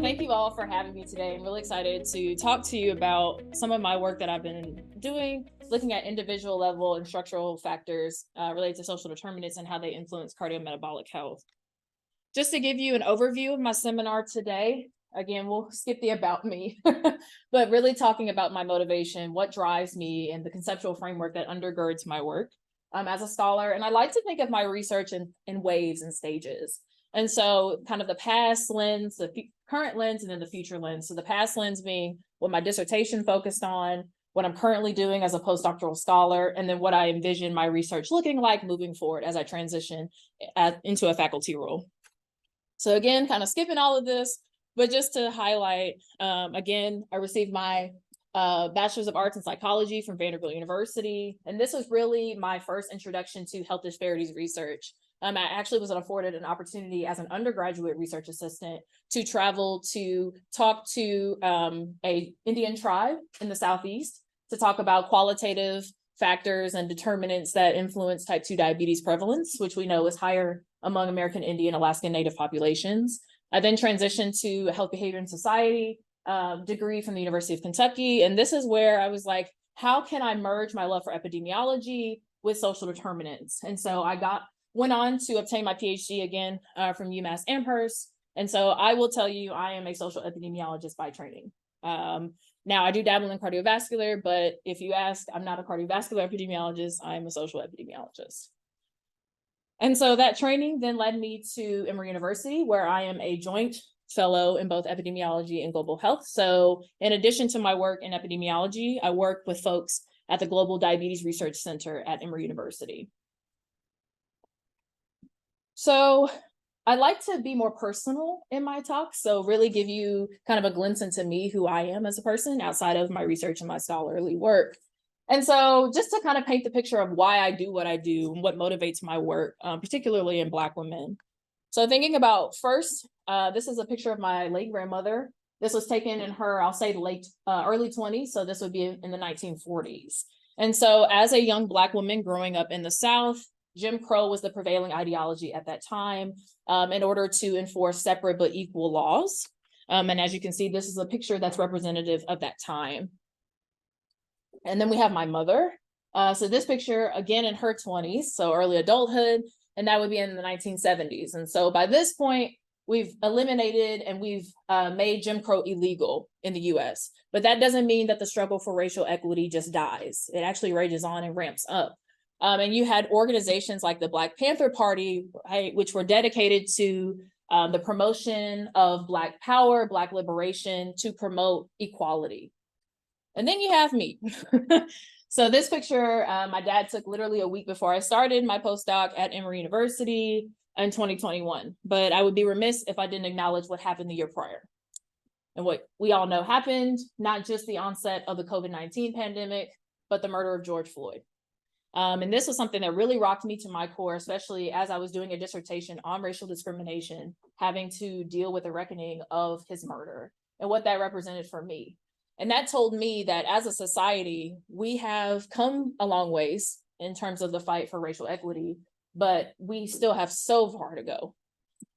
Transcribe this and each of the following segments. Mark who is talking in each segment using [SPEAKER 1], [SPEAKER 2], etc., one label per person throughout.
[SPEAKER 1] Thank you all for having me today. I'm really excited to talk to you about some of my work that I've been doing, looking at individual level and structural factors related to social determinants and how they influence cardiometabolic health. Just to give you an overview of my seminar today, again, we'll skip the about me, but really talking about my motivation, what drives me, and the conceptual framework that undergirds my work as a scholar. And I like to think of my research in waves and stages. And so kind of the past lens, the current lens, and then the future lens. So the past lens being what my dissertation focused on, what I'm currently doing as a postdoctoral scholar, and then what I envision my research looking like moving forward as I transition into a faculty role. So again, kind of skipping all of this, but just to highlight, again, I received my Bachelor's of Arts in Psychology from Vanderbilt University. And this was really my first introduction to health disparities research. I actually was afforded an opportunity as an undergraduate research assistant to travel to talk to a Indian tribe in the Southeast to talk about qualitative factors and determinants that influence type 2 diabetes prevalence, which we know is higher among American Indian, Alaskan Native populations. I then transitioned to a health behavior and society degree from the University of Kentucky. And this is where I was like, how can I merge my love for epidemiology with social determinants? And so I went on to obtain my PhD again from UMass Amherst. And so I will tell you, I am a social epidemiologist by training. Now I do dabble in cardiovascular, but if you ask, I'm not a cardiovascular epidemiologist, I'm a social epidemiologist. And so that training then led me to Emory University, where I am a joint fellow in both epidemiology and global health. So in addition to my work in epidemiology, I work with folks at the Global Diabetes Research Center at Emory University. So I like to be more personal in my talk, so really give you kind of a glimpse into me, who I am as a person outside of my research and my scholarly work. And so just to kind of paint the picture of why I do what I do and what motivates my work, particularly in Black women. So thinking about first, this is a picture of my late grandmother. This was taken in her, I'll say early 20s. So this would be in the 1940s. And so as a young Black woman growing up in the South, Jim Crow was the prevailing ideology at that time in order to enforce separate but equal laws. And as you can see, this is a picture that's representative of that time. And then we have my mother. So this picture, again, in her 20s, so early adulthood, and that would be in the 1970s. And so by this point, we've eliminated and we've made Jim Crow illegal in the US. But that doesn't mean that the struggle for racial equity just dies. It actually rages on and ramps up. And you had organizations like the Black Panther Party, right, which were dedicated to the promotion of Black power, Black liberation, to promote equality. And then you have me. So this picture, my dad took literally a week before I started my postdoc at Emory University in 2021. But I would be remiss if I didn't acknowledge what happened the year prior. And what we all know happened, not just the onset of the COVID-19 pandemic, but the murder of George Floyd. And this was something that really rocked me to my core, especially as I was doing a dissertation on racial discrimination, having to deal with the reckoning of his murder and what that represented for me. And that told me that as a society, we have come a long ways in terms of the fight for racial equity, but we still have so far to go.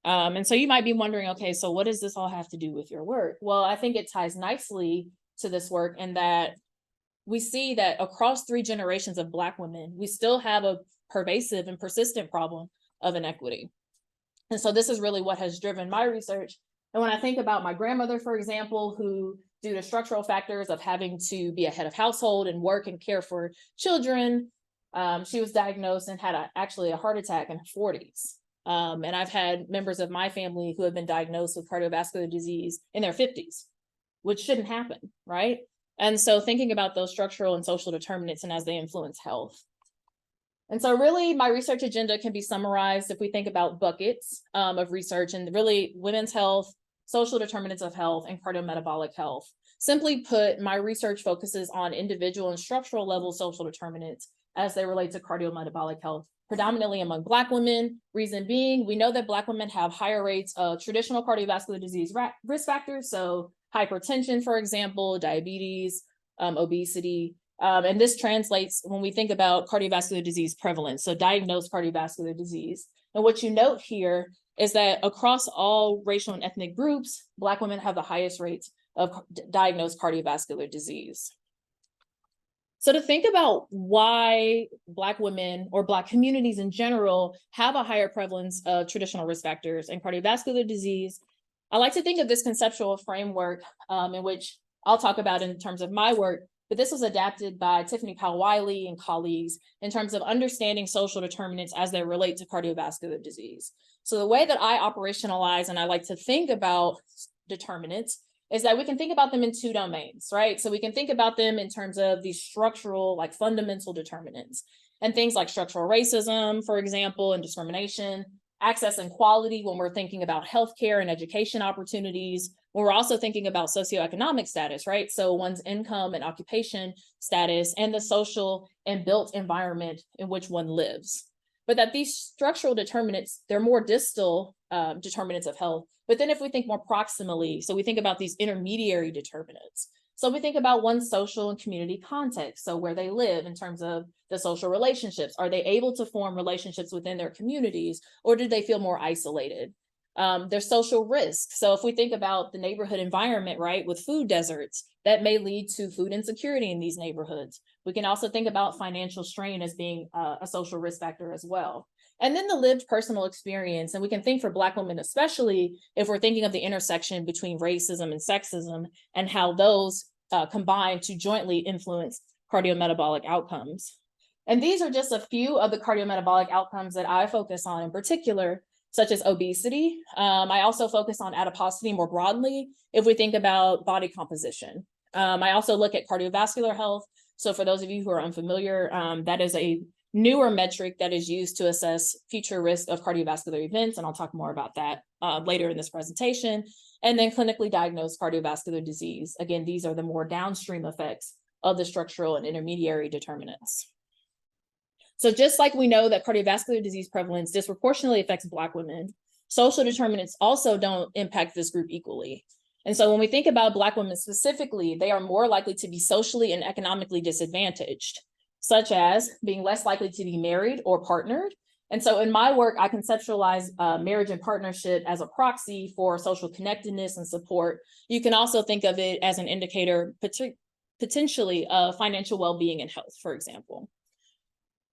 [SPEAKER 1] And so you might be wondering, okay, so what does this all have to do with your work? Well, I think it ties nicely to this work in that we see that across 3 generations of Black women, we still have a pervasive and persistent problem of inequity. And so this is really what has driven my research. And when I think about my grandmother, for example, who due to structural factors of having to be a head of household and work and care for children, she was diagnosed and had actually a heart attack in her 40s. And I've had members of my family who have been diagnosed with cardiovascular disease in their 50s, which shouldn't happen, right? And so thinking about those structural and social determinants and as they influence health. And so really my research agenda can be summarized if we think about buckets of research and really women's health, social determinants of health, and cardiometabolic health. Simply put, my research focuses on individual and structural level social determinants as they relate to cardiometabolic health, predominantly among Black women. Reason being, we know that Black women have higher rates of traditional cardiovascular disease risk factors, so hypertension, for example, diabetes, obesity, And this translates when we think about cardiovascular disease prevalence, so diagnosed cardiovascular disease. And what you note here is that across all racial and ethnic groups, Black women have the highest rates of diagnosed cardiovascular disease. So to think about why Black women or Black communities in general have a higher prevalence of traditional risk factors and cardiovascular disease, I like to think of this conceptual framework in which I'll talk about in terms of my work, but this was adapted by Tiffany Powell-Wiley and colleagues in terms of understanding social determinants as they relate to cardiovascular disease. So the way that I operationalize and I like to think about determinants is that we can think about them in two domains, right? So we can think about them in terms of these structural, like fundamental determinants, and things like structural racism, for example, and discrimination, access and quality when we're thinking about healthcare and education opportunities, when we're also thinking about socioeconomic status, right? So one's income and occupation status, and the social and built environment in which one lives. But that these structural determinants, they're more distal determinants of health. But then if we think more proximally, so we think about these intermediary determinants. So we think about one's social and community context, so where they live in terms of the social relationships. Are they able to form relationships within their communities, or do they feel more isolated? Their social risk. So if we think about the neighborhood environment, right, with food deserts, that may lead to food insecurity in these neighborhoods. We can also think about financial strain as being a social risk factor as well. And then the lived personal experience. And we can think for Black women, especially if we're thinking of the intersection between racism and sexism and how those combine to jointly influence cardiometabolic outcomes. And these are just a few of the cardiometabolic outcomes that I focus on in particular, such as obesity. I also focus on adiposity more broadly if we think about body composition. I also look at cardiovascular health. So for those of you who are unfamiliar, that is a newer metric that is used to assess future risk of cardiovascular events. And I'll talk more about that later in this presentation. And then clinically diagnosed cardiovascular disease. Again, these are the more downstream effects of the structural and intermediary determinants. So just like we know that cardiovascular disease prevalence disproportionately affects Black women, social determinants also don't impact this group equally. And so when we think about Black women specifically, they are more likely to be socially and economically disadvantaged, such as being less likely to be married or partnered. And so in my work, I conceptualize marriage and partnership as a proxy for social connectedness and support. You can also think of it as an indicator potentially of financial well-being and health, for example.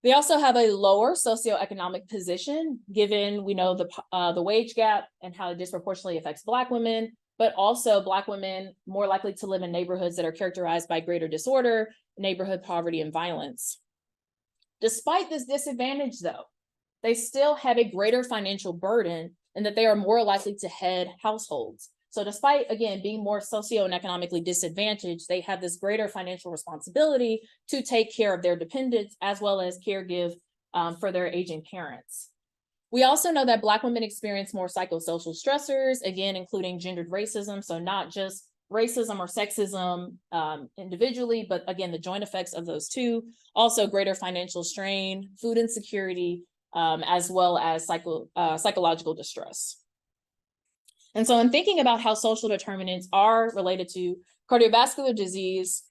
[SPEAKER 1] They also have a lower socioeconomic position, given we know the wage gap and how it disproportionately affects Black women, but also Black women more likely to live in neighborhoods that are characterized by greater disorder, neighborhood poverty, and violence. Despite this disadvantage, though, they still have a greater financial burden in that they are more likely to head households. So despite, again, being more socio and economically disadvantaged, they have this greater financial responsibility to take care of their dependents as well as caregive for their aging parents. We also know that Black women experience more psychosocial stressors, again, including gendered racism. So not just racism or sexism individually, but again, the joint effects of those two. Also greater financial strain, food insecurity, as well as psychological distress. And so in thinking about how social determinants are related to cardiovascular disease,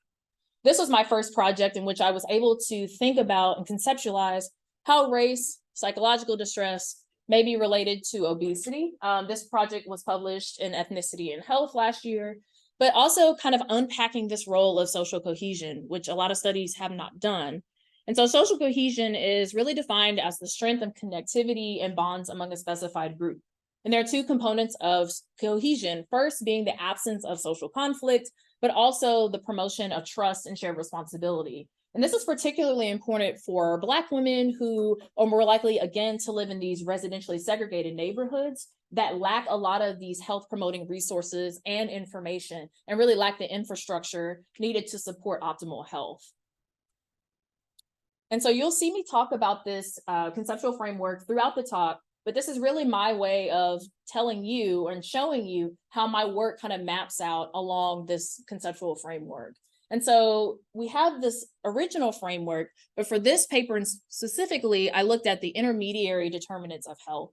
[SPEAKER 1] this was my first project in which I was able to think about and conceptualize how race, psychological distress may be related to obesity. This project was published in Ethnicity and Health last year, but also kind of unpacking this role of social cohesion, which a lot of studies have not done. And so social cohesion is really defined as the strength of connectivity and bonds among a specified group. And there are two components of cohesion, first being the absence of social conflict, but also the promotion of trust and shared responsibility. And this is particularly important for Black women who are more likely, again, to live in these residentially segregated neighborhoods that lack a lot of these health promoting resources and information, and really lack the infrastructure needed to support optimal health. And so you'll see me talk about this conceptual framework throughout the talk, but this is really my way of telling you and showing you how my work kind of maps out along this conceptual framework. And so we have this original framework, but for this paper specifically, I looked at the intermediary determinants of health,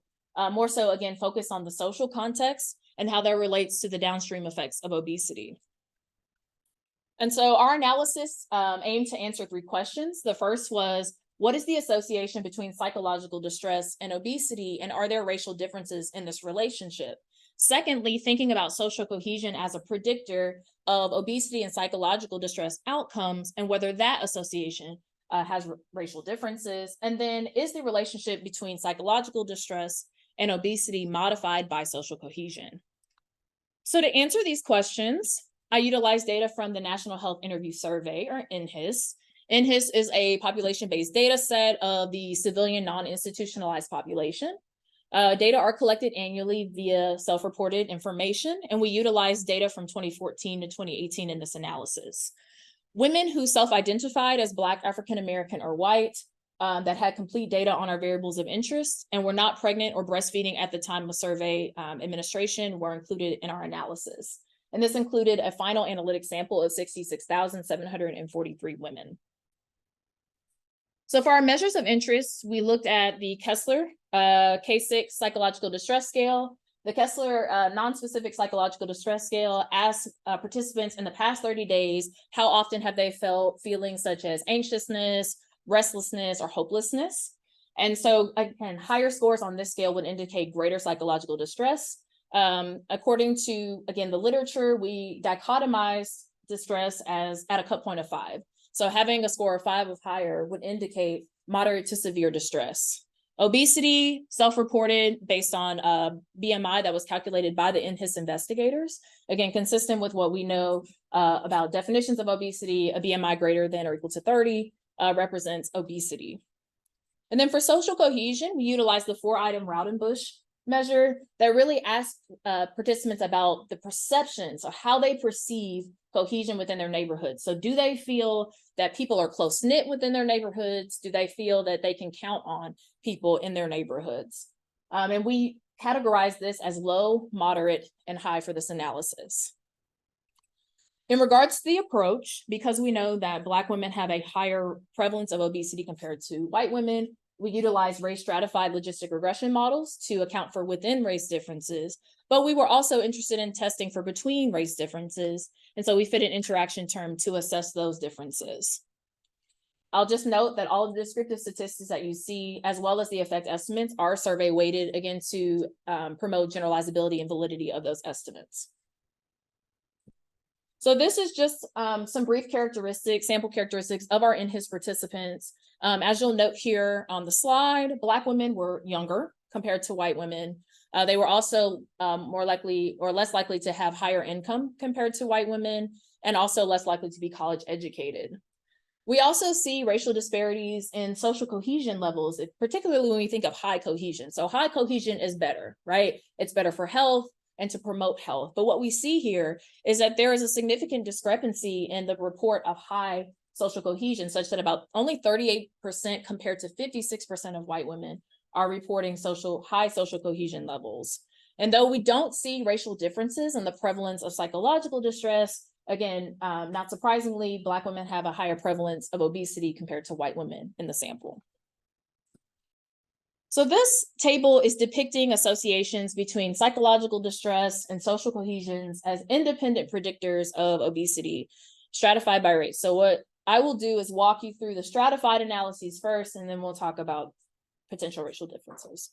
[SPEAKER 1] more so again, focused on the social context and how that relates to the downstream effects of obesity. And so our analysis aimed to answer 3 questions. The first was, what is the association between psychological distress and obesity, and are there racial differences in this relationship? Secondly, thinking about social cohesion as a predictor of obesity and psychological distress outcomes, and whether that association has racial differences. And then, is the relationship between psychological distress and obesity modified by social cohesion? So to answer these questions, I utilize data from the National Health Interview Survey, or NHIS. NHIS is a population-based data set of the civilian non-institutionalized population. Data are collected annually via self-reported information, and we utilize data from 2014 to 2018 in this analysis. Women who self-identified as Black, African American, or white that had complete data on our variables of interest and were not pregnant or breastfeeding at the time of survey administration were included in our analysis. And this included a final analytic sample of 66,743 women. So for our measures of interest, we looked at the Kessler K6 psychological distress scale. The Kessler non-specific psychological distress scale asks participants in the past 30 days, how often have they felt feelings such as anxiousness, restlessness, or hopelessness. And so again, higher scores on this scale would indicate greater psychological distress. According to, again, the literature, we dichotomize distress as at a cut point of 5. So having a score of 5 or higher would indicate moderate to severe distress. Obesity, self-reported based on BMI that was calculated by the NHIS investigators. Again, consistent with what we know about definitions of obesity, a BMI greater than or equal to 30 represents obesity. And then for social cohesion, we utilize the 4-item Raudenbush measure that really asks participants about the perceptions of how they perceive cohesion within their neighborhoods. So do they feel that people are close-knit within their neighborhoods? Do they feel that they can count on people in their neighborhoods? And we categorize this as low, moderate, and high for this analysis. In regards to the approach, because we know that Black women have a higher prevalence of obesity compared to white women, we utilize race-stratified logistic regression models to account for within race differences, but we were also interested in testing for between race differences, and so we fit an interaction term to assess those differences. I'll just note that all of the descriptive statistics that you see, as well as the effect estimates, are survey weighted, again, to promote generalizability and validity of those estimates. So this is just some brief characteristics, sample characteristics of our NHIS participants. As you'll note here on the slide, Black women were younger compared to white women. They were also more likely or less likely to have higher income compared to white women, and also less likely to be college educated. We also see racial disparities in social cohesion levels, particularly when we think of high cohesion. So high cohesion is better, right? It's better for health and to promote health. But what we see here is that there is a significant discrepancy in the report of high social cohesion, such that about only 38% compared to 56% of white women are reporting high social cohesion levels. And though we don't see racial differences in the prevalence of psychological distress, again, not surprisingly, Black women have a higher prevalence of obesity compared to white women in the sample. So this table is depicting associations between psychological distress and social cohesions as independent predictors of obesity, stratified by race. So what I will do is walk you through the stratified analyses first, and then we'll talk about potential racial differences.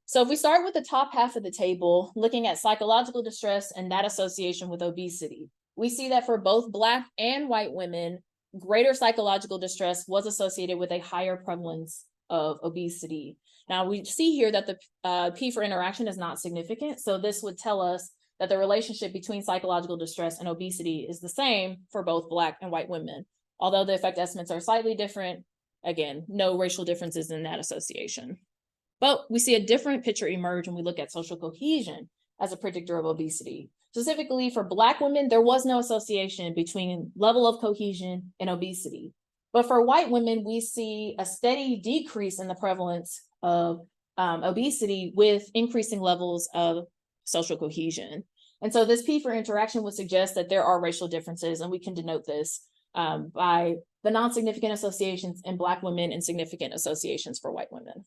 [SPEAKER 1] So if we start with the top half of the table, looking at psychological distress and that association with obesity, we see that for both Black and white women, greater psychological distress was associated with a higher prevalence of obesity. Now we see here that the P for interaction is not significant. So this would tell us that the relationship between psychological distress and obesity is the same for both Black and white women. Although the effect estimates are slightly different, again, no racial differences in that association. But we see a different picture emerge when we look at social cohesion as a predictor of obesity. Specifically for Black women, there was no association between level of cohesion and obesity. But for white women, we see a steady decrease in the prevalence of obesity with increasing levels of social cohesion. And so this P for interaction would suggest that there are racial differences, and we can denote this by the non-significant associations in Black women and significant associations for white women.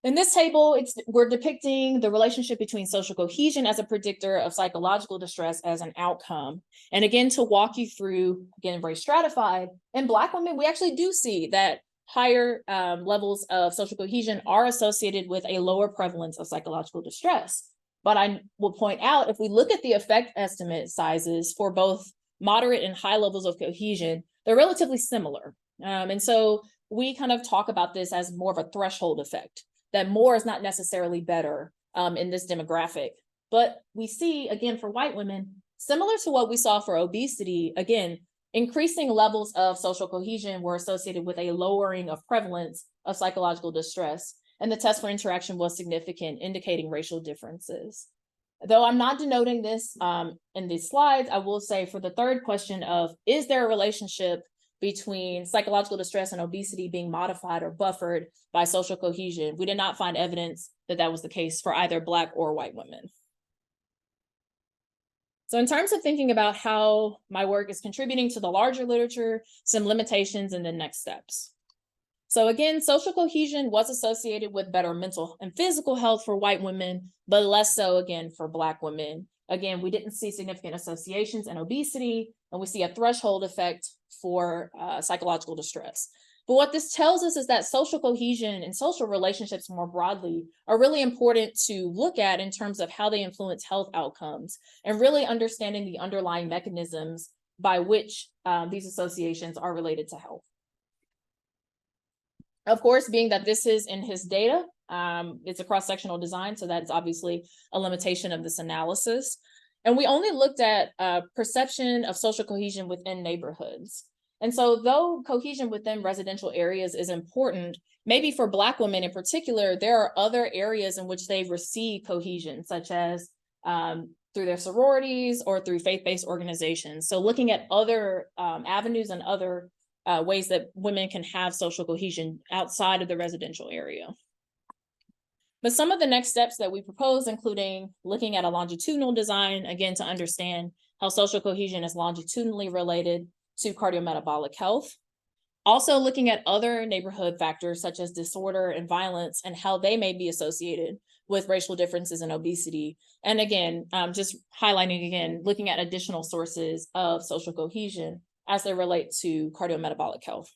[SPEAKER 1] In this table, we're depicting the relationship between social cohesion as a predictor of psychological distress as an outcome. And again, to walk you through, again, very stratified, in Black women, we actually do see that higher levels of social cohesion are associated with a lower prevalence of psychological distress. But I will point out, if we look at the effect estimate sizes for both moderate and high levels of cohesion, they're relatively similar. And so we kind of talk about this as more of a threshold effect, that more is not necessarily better in this demographic. But we see, again, for white women, similar to what we saw for obesity, again, increasing levels of social cohesion were associated with a lowering of prevalence of psychological distress. And the test for interaction was significant, indicating racial differences. Though I'm not denoting this in these slides, I will say for the third question of, is there a relationship between psychological distress and obesity being modified or buffered by social cohesion? We did not find evidence that that was the case for either Black or white women. So in terms of thinking about how my work is contributing to the larger literature, some limitations and then next steps. So again, social cohesion was associated with better mental and physical health for white women, but less so again for Black women. Again, we didn't see significant associations in obesity, and we see a threshold effect for psychological distress. But what this tells us is that social cohesion and social relationships more broadly are really important to look at in terms of how they influence health outcomes and really understanding the underlying mechanisms by which these associations are related to health. Of course, being that this is in his data, it's a cross-sectional design, so that's obviously a limitation of this analysis. And we only looked at perception of social cohesion within neighborhoods. And so though cohesion within residential areas is important, maybe for Black women in particular, there are other areas in which they receive cohesion, such as through their sororities or through faith-based organizations. So looking at other avenues and other ways that women can have social cohesion outside of the residential area. But some of the next steps that we propose, including looking at a longitudinal design, again, to understand how social cohesion is longitudinally related to cardiometabolic health. Also looking at other neighborhood factors such as disorder and violence and how they may be associated with racial differences in obesity. And again, just highlighting again, looking at additional sources of social cohesion as they relate to cardiometabolic health.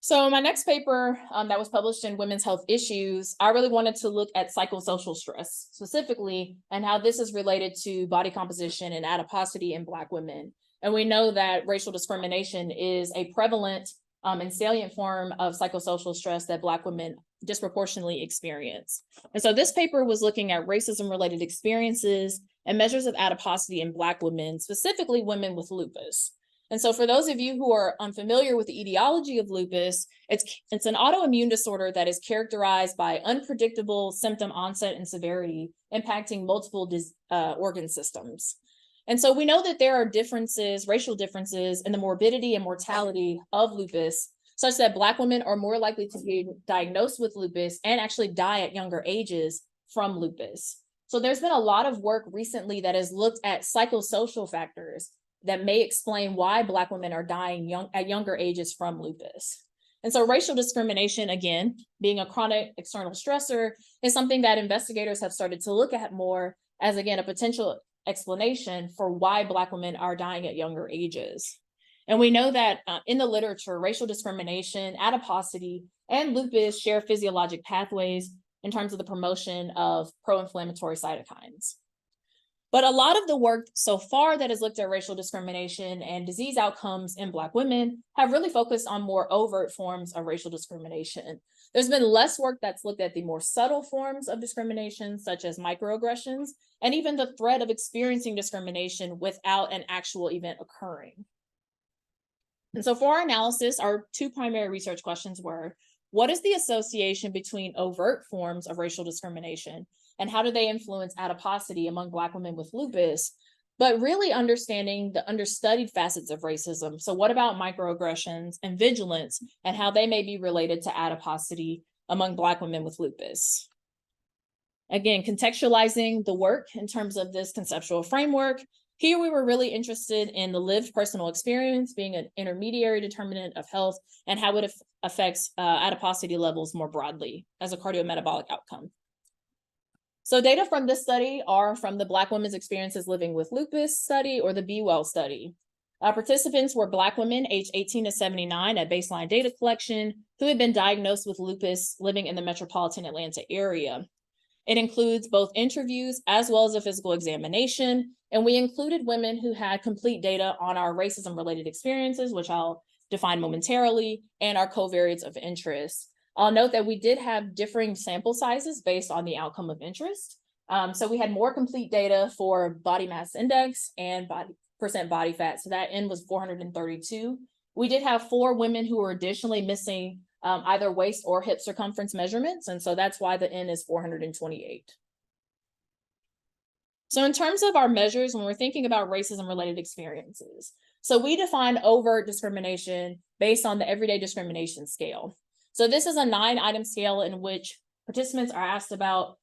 [SPEAKER 1] So my next paper that was published in Women's Health Issues, I really wanted to look at psychosocial stress specifically and how this is related to body composition and adiposity in Black women. And we know that racial discrimination is a prevalent and salient form of psychosocial stress that Black women disproportionately experience. And so this paper was looking at racism-related experiences and measures of adiposity in Black women, specifically women with lupus. And so for those of you who are unfamiliar with the etiology of lupus, it's an autoimmune disorder that is characterized by unpredictable symptom onset and severity, impacting multiple organ systems. And so we know that there are differences, racial differences in the morbidity and mortality of lupus, such that Black women are more likely to be diagnosed with lupus and actually die at younger ages from lupus. So there's been a lot of work recently that has looked at psychosocial factors that may explain why Black women are dying at younger ages from lupus. And so racial discrimination, again, being a chronic external stressor, is something that investigators have started to look at more as, again, a potential explanation for why Black women are dying at younger ages. And we know that in the literature, racial discrimination, adiposity, and lupus share physiologic pathways in terms of the promotion of pro-inflammatory cytokines. But a lot of the work so far that has looked at racial discrimination and disease outcomes in Black women have really focused on more overt forms of racial discrimination. There's been less work that's looked at the more subtle forms of discrimination, such as microaggressions, and even the threat of experiencing discrimination without an actual event occurring. And so for our analysis, our two primary research questions were, what is the association between overt forms of racial discrimination and how do they influence adiposity among Black women with lupus, but really understanding the understudied facets of racism. So what about microaggressions and vigilance and how they may be related to adiposity among Black women with lupus? Again, contextualizing the work in terms of this conceptual framework, Here we were really interested in the lived personal experience being an intermediary determinant of health and how it affects adiposity levels more broadly as a cardiometabolic outcome. So data from this study are from the Black Women's Experiences Living with Lupus study or the Be Well study. Participants were Black women aged 18 to 79 at baseline data collection who had been diagnosed with lupus living in the metropolitan Atlanta area. It includes both interviews as well as a physical examination, and we included women who had complete data on our racism-related experiences, which I'll define momentarily, and our covariates of interest. I'll note that we did have differing sample sizes based on the outcome of interest. So we had more complete data for body mass index and percent body fat. So that N was 432. We did have 4 women who were additionally missing either waist or hip circumference measurements. And so that's why the N is 428. So in terms of our measures, when we're thinking about racism-related experiences, so we define overt discrimination based on the everyday discrimination scale. So this is a 9-item scale in which participants are asked about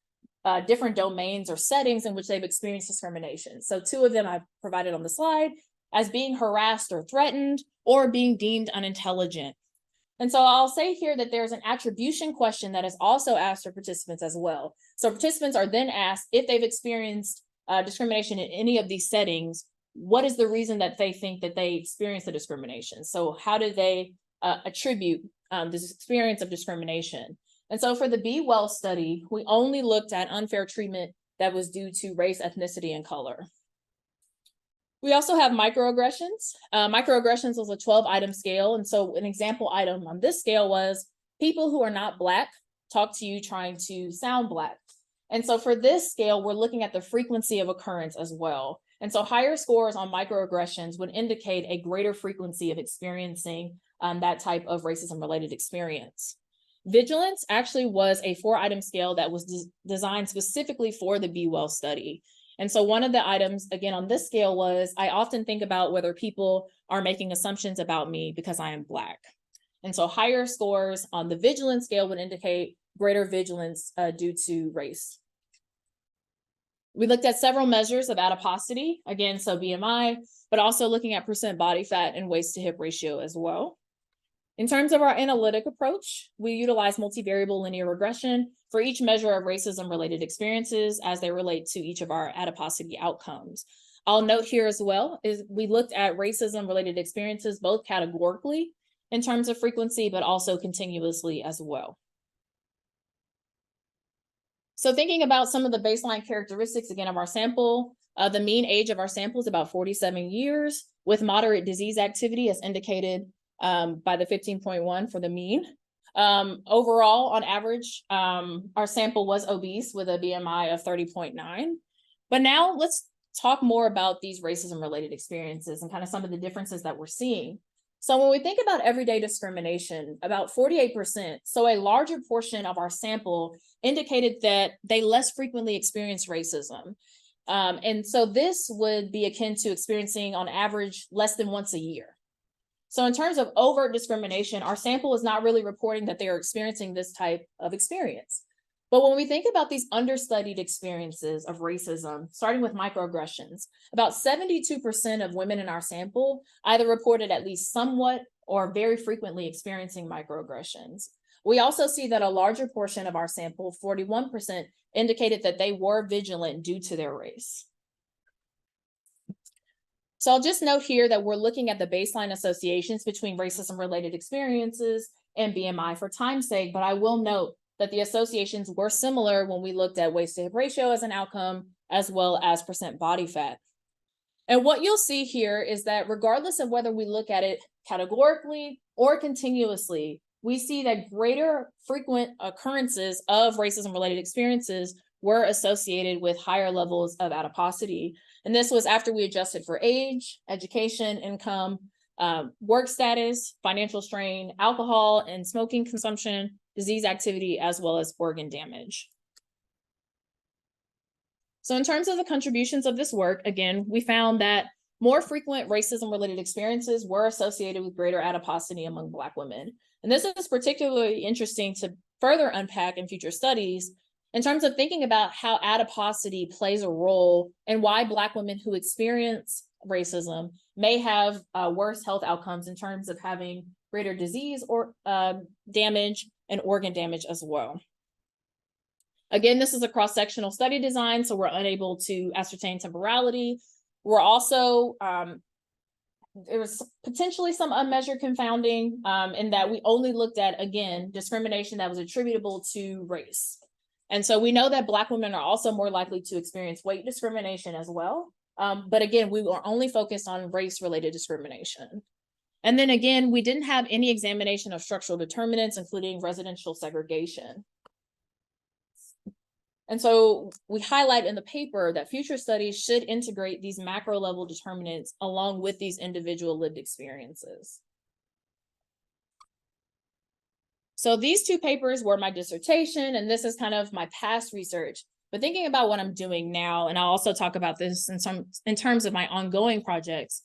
[SPEAKER 1] different domains or settings in which they've experienced discrimination. So 2 of them I've provided on the slide as being harassed or threatened or being deemed unintelligent. And so I'll say here that there's an attribution question that is also asked for participants as well. So participants are then asked if they've experienced discrimination in any of these settings, what is the reason that they think that they experienced the discrimination? So how do they attribute this experience of discrimination? And so for the Be Well study, we only looked at unfair treatment that was due to race, ethnicity, and color. We also have microaggressions. Microaggressions was a 12-item scale. And so an example item on this scale was people who are not Black talk to you trying to sound Black. And so for this scale, we're looking at the frequency of occurrence as well. And so higher scores on microaggressions would indicate a greater frequency of experiencing that type of racism-related experience. Vigilance actually was a 4-item scale that was designed specifically for the Be Well study. And so one of the items, again, on this scale was, I often think about whether people are making assumptions about me because I am Black. And so higher scores on the vigilance scale would indicate greater vigilance due to race. We looked at several measures of adiposity, again, so BMI, but also looking at percent body fat and waist to hip ratio as well. In terms of our analytic approach, we utilize multivariable linear regression for each measure of racism-related experiences as they relate to each of our adiposity outcomes. I'll note here as well is we looked at racism-related experiences both categorically in terms of frequency, but also continuously as well. So thinking about some of the baseline characteristics, again, of our sample, the mean age of our sample is about 47 years with moderate disease activity as indicated by the 15.1 for the mean. Overall, on average, our sample was obese with a BMI of 30.9. But now let's talk more about these racism-related experiences and kind of some of the differences that we're seeing. So when we think about everyday discrimination, about 48%, so a larger portion of our sample indicated that they less frequently experience racism. And so this would be akin to experiencing on average less than once a year. So in terms of overt discrimination, our sample is not really reporting that they are experiencing this type of experience. But when we think about these understudied experiences of racism, starting with microaggressions, about 72% of women in our sample either reported at least somewhat or very frequently experiencing microaggressions. We also see that a larger portion of our sample, 41%, indicated that they were vigilant due to their race. So I'll just note here that we're looking at the baseline associations between racism-related experiences and BMI for time's sake, but I will note that the associations were similar when we looked at waist to hip ratio as an outcome, as well as percent body fat. And what you'll see here is that regardless of whether we look at it categorically or continuously, we see that greater frequent occurrences of racism-related experiences were associated with higher levels of adiposity. And this was after we adjusted for age, education, income, work status, financial strain, alcohol and smoking consumption, disease activity, as well as organ damage. So in terms of the contributions of this work, again, we found that more frequent racism-related experiences were associated with greater adiposity among Black women. And this is particularly interesting to further unpack in future studies in terms of thinking about how adiposity plays a role and why Black women who experience racism may have worse health outcomes in terms of having greater disease or damage and organ damage as well. Again, this is a cross-sectional study design, so we're unable to ascertain temporality. We're also, there was potentially some unmeasured confounding in that we only looked at, again, discrimination that was attributable to race. And so we know that Black women are also more likely to experience weight discrimination as well. But again, we were only focused on race-related discrimination. And then again, we didn't have any examination of structural determinants, including residential segregation. And so we highlight in the paper that future studies should integrate these macro level determinants along with these individual lived experiences. So these two papers were my dissertation, and this is kind of my past research. But thinking about what I'm doing now, and I'll also talk about this in terms of my ongoing projects,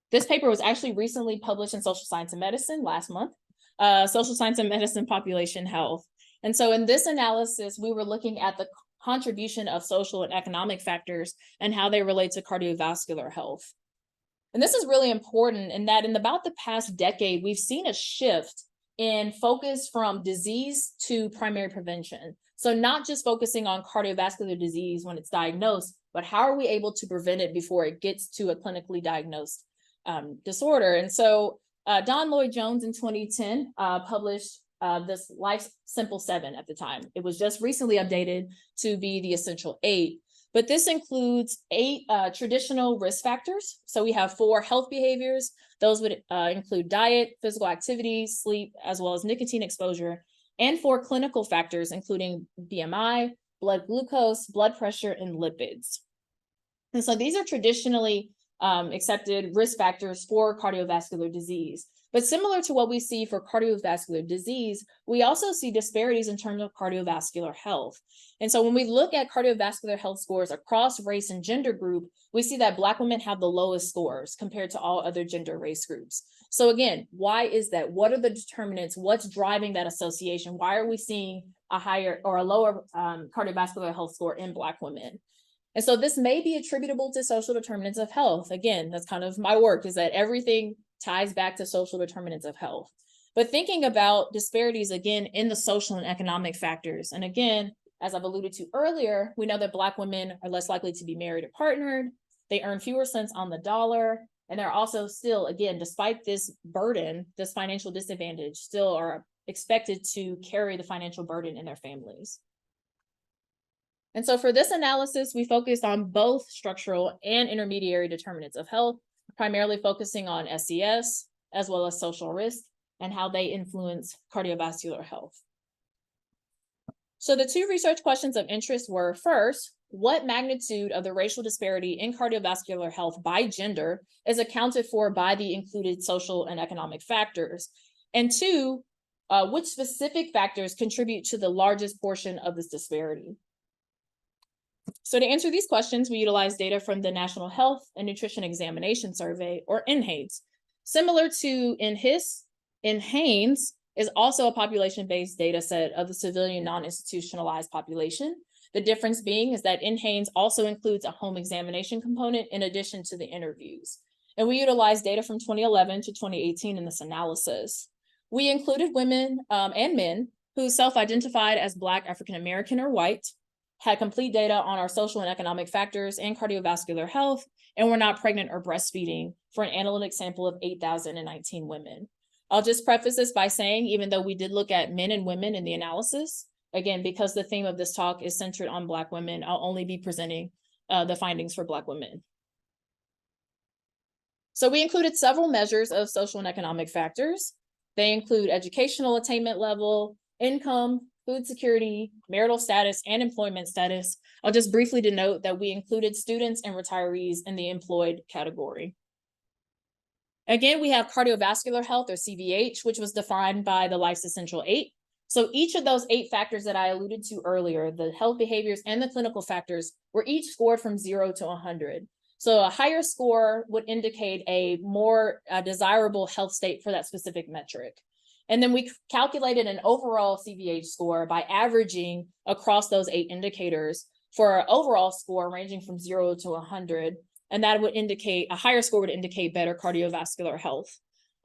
[SPEAKER 1] this paper was actually recently published in Social Science and Medicine last month, Social Science and Medicine Population Health. And so in this analysis, we were looking at the contribution of social and economic factors and how they relate to cardiovascular health. And this is really important in that in about the past decade, we've seen a shift in focus from disease to primary prevention. So not just focusing on cardiovascular disease when it's diagnosed, but how are we able to prevent it before it gets to a clinically diagnosed disorder? And so Don Lloyd-Jones in 2010 published this Life Simple 7 at the time. It was just recently updated to be the Essential 8. But this includes 8 traditional risk factors. So we have 4 health behaviors. Those would include diet, physical activity, sleep, as well as nicotine exposure, and 4 clinical factors, including BMI, blood glucose, blood pressure, and lipids. And so these are traditionally accepted risk factors for cardiovascular disease. But similar to what we see for cardiovascular disease, we also see disparities in terms of cardiovascular health. And so when we look at cardiovascular health scores across race and gender group, we see that Black women have the lowest scores compared to all other gender race groups. So again, why is that? What are the determinants? What's driving that association? Why are we seeing a higher or a lower cardiovascular health score in Black women? And so this may be attributable to social determinants of health. Again, that's kind of my work, is that everything ties back to social determinants of health. But thinking about disparities, again, in the social and economic factors. And again, as I've alluded to earlier, we know that Black women are less likely to be married or partnered. They earn fewer cents on the dollar. And they're also still, again, despite this burden, this financial disadvantage, still are expected to carry the financial burden in their families. And so for this analysis, we focused on both structural and intermediary determinants of health, primarily focusing on SES, as well as social risk, and how they influence cardiovascular health. So the 2 research questions of interest were, first, what magnitude of the racial disparity in cardiovascular health by gender is accounted for by the included social and economic factors? And 2, which specific factors contribute to the largest portion of this disparity? So to answer these questions, we utilized data from the National Health and Nutrition Examination Survey, or NHANES. Similar to NHANES is also a population-based data set of the civilian non-institutionalized population. The difference being is that NHANES also includes a home examination component in addition to the interviews. And we utilized data from 2011 to 2018 in this analysis. We included women and men who self-identified as Black, African American, or white, had complete data on our social and economic factors and cardiovascular health, and were not pregnant or breastfeeding for an analytic sample of 8,019 women. I'll just preface this by saying, even though we did look at men and women in the analysis, again, because the theme of this talk is centered on Black women, I'll only be presenting the findings for Black women. So we included several measures of social and economic factors. They include educational attainment level, income, food security, marital status, and employment status. I'll just briefly denote that we included students and retirees in the employed category. Again, we have cardiovascular health, or CVH, which was defined by the Life's Essential 8. So each of those 8 factors that I alluded to earlier, the health behaviors and the clinical factors, were each scored from 0 to 100. So a higher score would indicate a more desirable health state for that specific metric. And then we calculated an overall CVH score by averaging across those 8 indicators for an overall score ranging from 0 to 100. And that would indicate, a higher score would indicate better cardiovascular health.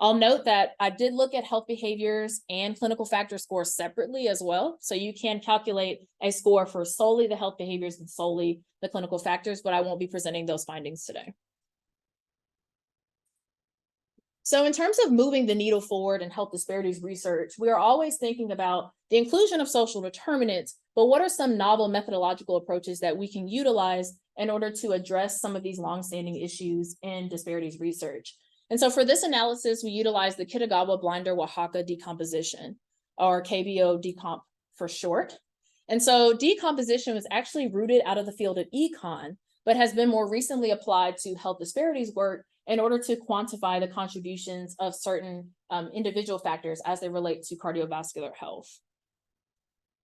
[SPEAKER 1] I'll note that I did look at health behaviors and clinical factor scores separately as well. So you can calculate a score for solely the health behaviors and solely the clinical factors, but I won't be presenting those findings today. So in terms of moving the needle forward in health disparities research, we are always thinking about the inclusion of social determinants, but what are some novel methodological approaches that we can utilize in order to address some of these longstanding issues in disparities research? And so for this analysis, we utilize the Kitagawa-Blinder-Oaxaca decomposition, or KBO decomp for short. And so decomposition was actually rooted out of the field of econ, but has been more recently applied to health disparities work in order to quantify the contributions of certain individual factors as they relate to cardiovascular health.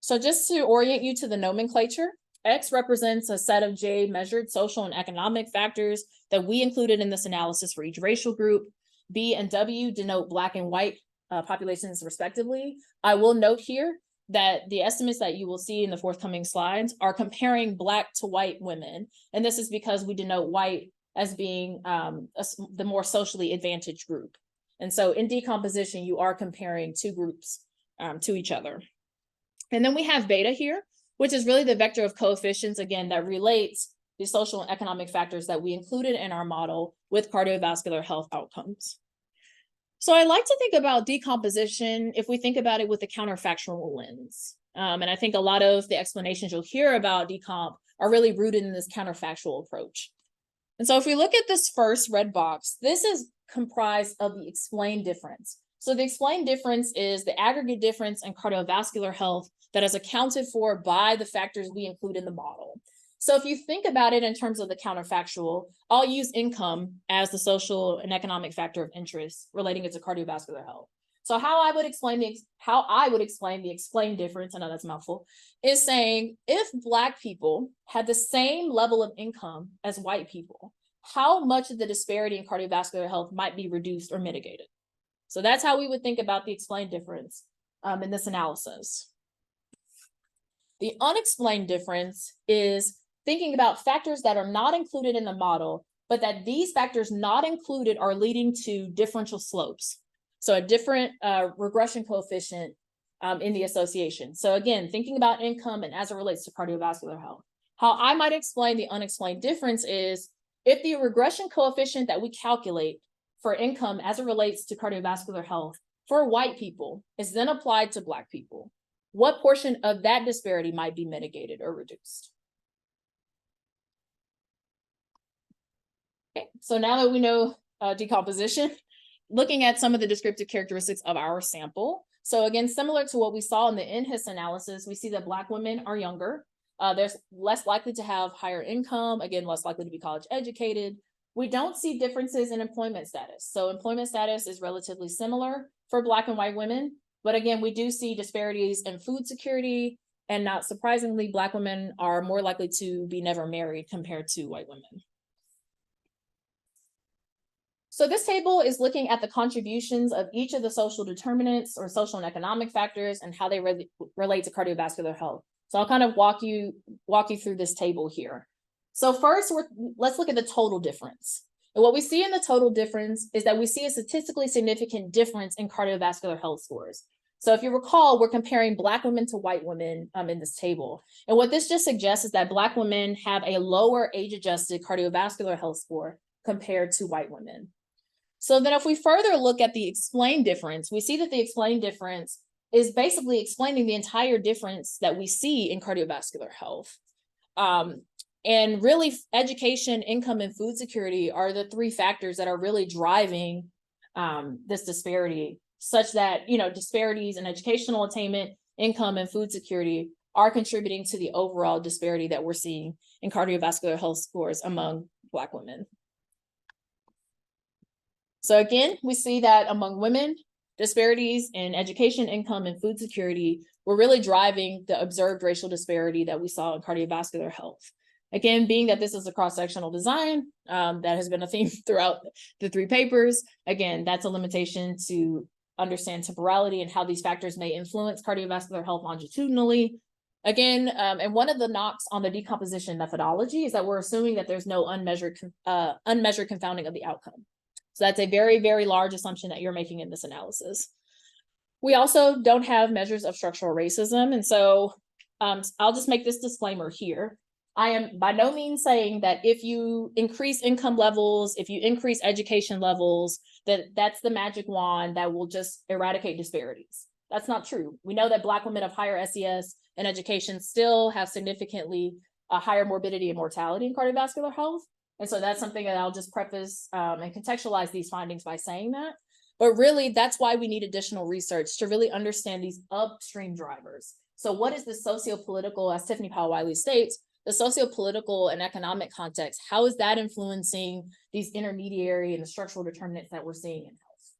[SPEAKER 1] So just to orient you to the nomenclature, X represents a set of J measured social and economic factors that we included in this analysis for each racial group. B and W denote Black and white populations respectively. I will note here that the estimates that you will see in the forthcoming slides are comparing Black to white women. And this is because we denote white as being the more socially advantaged group. And so in decomposition, you are comparing two groups to each other. And then we have beta here, which is really the vector of coefficients, again, that relates the social and economic factors that we included in our model with cardiovascular health outcomes. So I like to think about decomposition if we think about it with the counterfactual lens. And I think a lot of the explanations you'll hear about decomp are really rooted in this counterfactual approach. And so if we look at this first red box, this is comprised of the explained difference. So the explained difference is the aggregate difference in cardiovascular health that is accounted for by the factors we include in the model. So if you think about it in terms of the counterfactual, I'll use income as the social and economic factor of interest relating it to cardiovascular health. So how I would explain the explained difference, I know that's a mouthful, is saying if Black people had the same level of income as white people, how much of the disparity in cardiovascular health might be reduced or mitigated? So that's how we would think about the explained difference in this analysis. The unexplained difference is thinking about factors that are not included in the model, but that these factors not included are leading to differential slopes. So a different regression coefficient in the association. So again, thinking about income and as it relates to cardiovascular health. How I might explain the unexplained difference is if the regression coefficient that we calculate for income as it relates to cardiovascular health for white people is then applied to Black people, what portion of that disparity might be mitigated or reduced? Okay, so now that we know decomposition, looking at some of the descriptive characteristics of our sample. So again, similar to what we saw in the NHIS analysis, we see that Black women are younger. They're less likely to have higher income, again, less likely to be college educated. We don't see differences in employment status. So employment status is relatively similar for Black and white women. But again, we do see disparities in food security. And not surprisingly, Black women are more likely to be never married compared to white women. So this table is looking at the contributions of each of the social determinants or social and economic factors and how they relate to cardiovascular health. So I'll kind of walk you through this table here. So first, let's look at the total difference. And what we see in the total difference is that we see a statistically significant difference in cardiovascular health scores. So if you recall, we're comparing Black women to white women in this table. And what this just suggests is that Black women have a lower age-adjusted cardiovascular health score compared to white women. So then if we further look at the explained difference, we see that the explained difference is basically explaining the entire difference that we see in cardiovascular health. And really, education, income, and food security are the three factors that are really driving this disparity, such that, disparities in educational attainment, income, and food security are contributing to the overall disparity that we're seeing in cardiovascular health scores among Black women. So again, we see that among women, disparities in education, income, and food security were really driving the observed racial disparity that we saw in cardiovascular health. Again, being that this is a cross-sectional design, that has been a theme throughout the three papers. Again, that's a limitation to understand temporality and how these factors may influence cardiovascular health longitudinally. Again, and one of the knocks on the decomposition methodology is that we're assuming that there's no unmeasured confounding of the outcome. So that's a very, very large assumption that you're making in this analysis. We also don't have measures of structural racism. And so I'll just make this disclaimer here. I am by no means saying that if you increase income levels, if you increase education levels, that's the magic wand that will just eradicate disparities. That's not true. We know that Black women of higher SES and education still have significantly higher morbidity and mortality in cardiovascular health. And so that's something that I'll just preface and contextualize these findings by saying that. But really, that's why we need additional research to really understand these upstream drivers. So what is the socio-political, as Tiffany Powell-Wiley states, the socio-political and economic context, how is that influencing these intermediary and the structural determinants that we're seeing in health?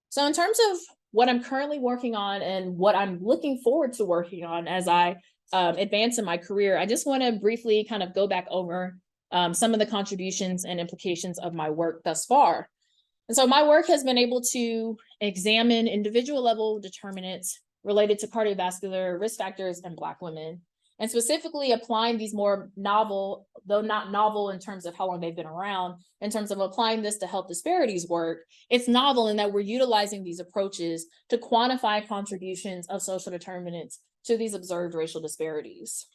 [SPEAKER 1] So in terms of what I'm currently working on and what I'm looking forward to working on as I advance in my career, I just want to briefly kind of go back over some of the contributions and implications of my work thus far. And so my work has been able to examine individual level determinants related to cardiovascular risk factors in Black women, and specifically applying these more novel, though not novel in terms of how long they've been around, in terms of applying this to health disparities work. It's novel in that we're utilizing these approaches to quantify contributions of social determinants to these observed racial disparities.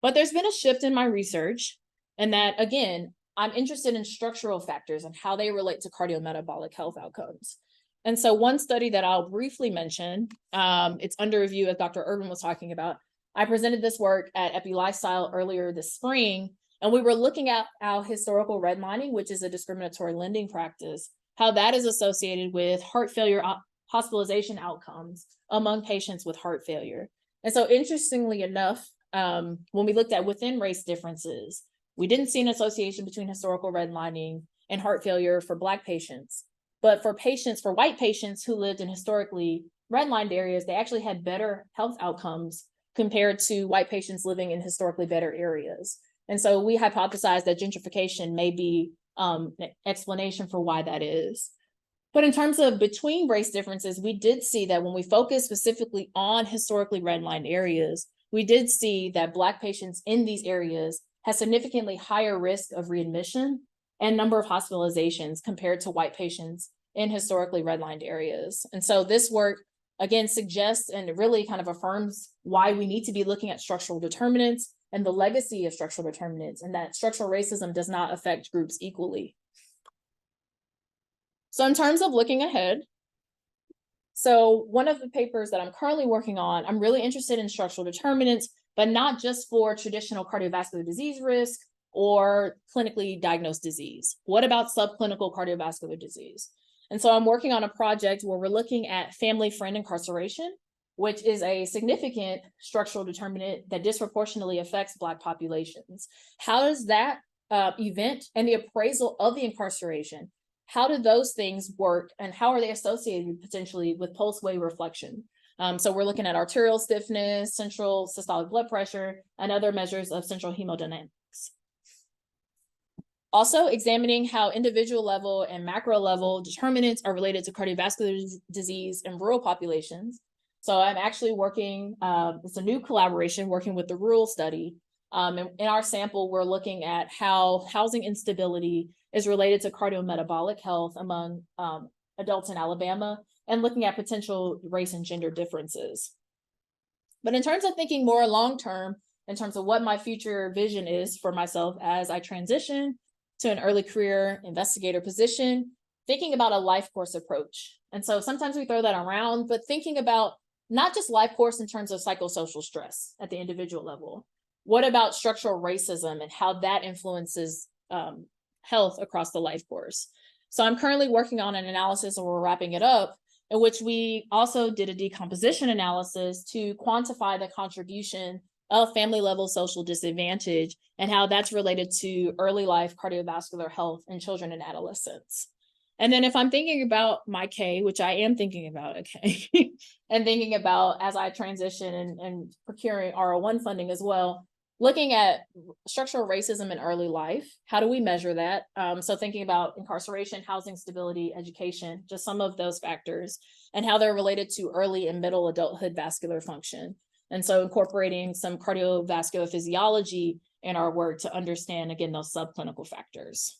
[SPEAKER 1] But there's been a shift in my research, and that, again, I'm interested in structural factors and how they relate to cardiometabolic health outcomes. And so one study that I'll briefly mention, it's under review, as Dr. Urban was talking about. I presented this work at Epi Lifestyle earlier this spring, and we were looking at how historical redlining, which is a discriminatory lending practice, how that is associated with heart failure hospitalization outcomes among patients with heart failure. And so interestingly enough, when we looked at within race differences, we didn't see an association between historical redlining and heart failure for Black patients. But for white patients who lived in historically redlined areas, they actually had better health outcomes compared to white patients living in historically better areas. And so we hypothesized that gentrification may be an explanation for why that is. But in terms of between race differences, we did see that when we focus specifically on historically redlined areas, we did see that Black patients in these areas had significantly higher risk of readmission and number of hospitalizations compared to white patients in historically redlined areas. And so this work, again, suggests and really kind of affirms why we need to be looking at structural determinants and the legacy of structural determinants, and that structural racism does not affect groups equally. So in terms of looking ahead, so one of the papers that I'm currently working on, I'm really interested in structural determinants, but not just for traditional cardiovascular disease risk or clinically diagnosed disease. What about subclinical cardiovascular disease? And so I'm working on a project where we're looking at family friend incarceration, which is a significant structural determinant that disproportionately affects Black populations. How does that event and the appraisal of the incarceration, how do those things work, and how are they associated potentially with post-wave reflection? So we're looking at arterial stiffness, central systolic blood pressure, and other measures of central hemodynamics. Also examining how individual level and macro level determinants are related to cardiovascular disease in rural populations. So I'm actually working, it's a new collaboration working with the rural study. In our sample, we're looking at how housing instability is related to cardiometabolic health among adults in Alabama, and looking at potential race and gender differences. But in terms of thinking more long-term, in terms of what my future vision is for myself as I transition to an early career investigator position, thinking about a life course approach. And so sometimes we throw that around, but thinking about not just life course in terms of psychosocial stress at the individual level. What about structural racism and how that influences health across the life course? So I'm currently working on an analysis, and we're wrapping it up, in which we also did a decomposition analysis to quantify the contribution of family level social disadvantage and how that's related to early life cardiovascular health in children and adolescents. And then if I'm thinking about my K, which I am thinking about a K, and thinking about as I transition and procuring R01 funding as well, looking at structural racism in early life. How do we measure that? So thinking about incarceration, housing stability, education, just some of those factors, and how they're related to early and middle adulthood vascular function. And so incorporating some cardiovascular physiology in our work to understand, again, those subclinical factors.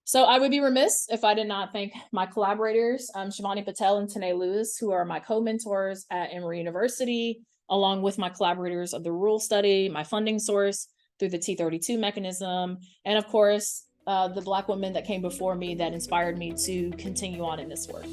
[SPEAKER 1] So I would be remiss if I did not thank my collaborators, Shivani Patel and Tanae Lewis, who are my co-mentors at Emory University, along with my collaborators of the rule study, my funding source through the T32 mechanism, and of course, the Black women that came before me that inspired me to continue on in this work.